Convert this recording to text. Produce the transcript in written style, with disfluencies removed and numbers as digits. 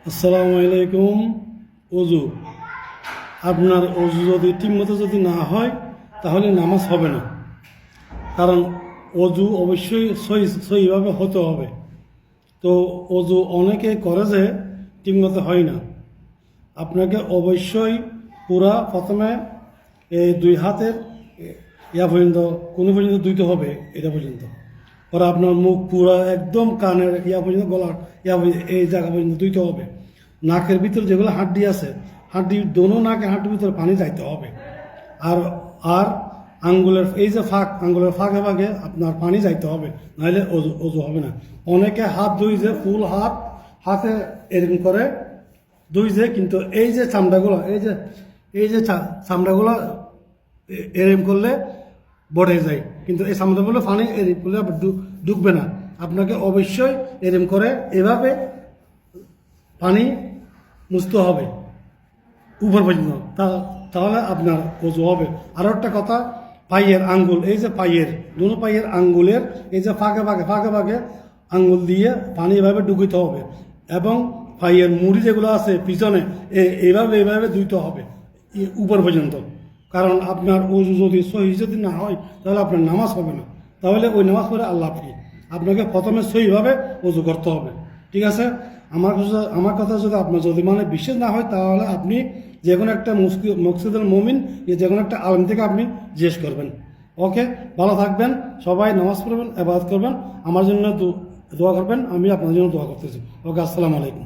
আসসালামু আলাইকুম। অজু, আপনার অজু যদি ঠিকমতো যদি না হয় তাহলে নামাজ হবে না। কারণ অজু অবশ্যই সহিভাবে হতে হবে। তো অজু অনেকে করে যে ঠিকমতো হয় না। আপনাকে অবশ্যই পুরা প্রথমে এই দুই হাতের ইয়া পর্যন্ত কোনো পর্যন্ত ধুইতে হবে, এটা পর্যন্ত। পরে আপনার মুখ পুরা একদম কানের ইয়া পর্যন্ত, গলার ইয়া পর্যন্ত, এই জায়গা পর্যন্ত ধুইতে হবে। নাকের ভিতরে যেগুলো হাড্ডি আছে, হাড্ডি দোনো নাকে হাড্ডির ভিতরে পানি যাইতে হবে। আর আর আঙ্গুলের এই যে ফাঁক, আঙ্গুলের ফাঁকে ফাঁকে আপনার পানি যাইতে হবে, নাহলে অজু অজু হবে না। অনেকে হাত ধুই যে ফুল হাতে এরকম করে দুই যে, কিন্তু এই যে চামড়াগুলো, এই যে চামড়াগুলো এরম করলে বড়ে যায়, কিন্তু এই চামড়াগুলো পানি এরম করলে ঢুকবে না। আপনাকে অবশ্যই এরম করে এভাবে পানি মুছতে হবে উপর পর্যন্ত, তাহলে আপনার অজু হবে। আরও একটা কথা, পায়ের আঙ্গুল, এই যে পায়ের দুনো পায়ের আঙ্গুলের এই যে ফাঁকে ফাঁকে আঙ্গুল দিয়ে পানি এভাবে ঢুকিতে হবে, এবং পায়ের মুড়ি যেগুলো আছে পিছনে এইভাবে ধুইতে হবে উপর পর্যন্ত। কারণ আপনার অজু যদি সহি যদি না হয় তাহলে আপনার নামাজ হবে না। তাহলে ওই নামাজ পড়ে আল্লাহ কি, আপনাকে প্রথমে সহিভাবে অজু করতে হবে। ঠিক আছে? আমার কথা যদি আপনার যদি মানে বিশ্বাস না হয়, তাহলে আপনি যে কোনো একটা মকসিদুল মুমিন, যে কোনো একটা আলেম থেকে আপনি জিজ্ঞেস করবেন। ওকে, ভালো থাকবেন, সবাই নামাজ পড়বেন, ইবাদত করবেন, আমার জন্য দোয়া করবেন, আমি আপনার জন্য দোয়া করতেছি। ওকে, আসসালামু আলাইকুম।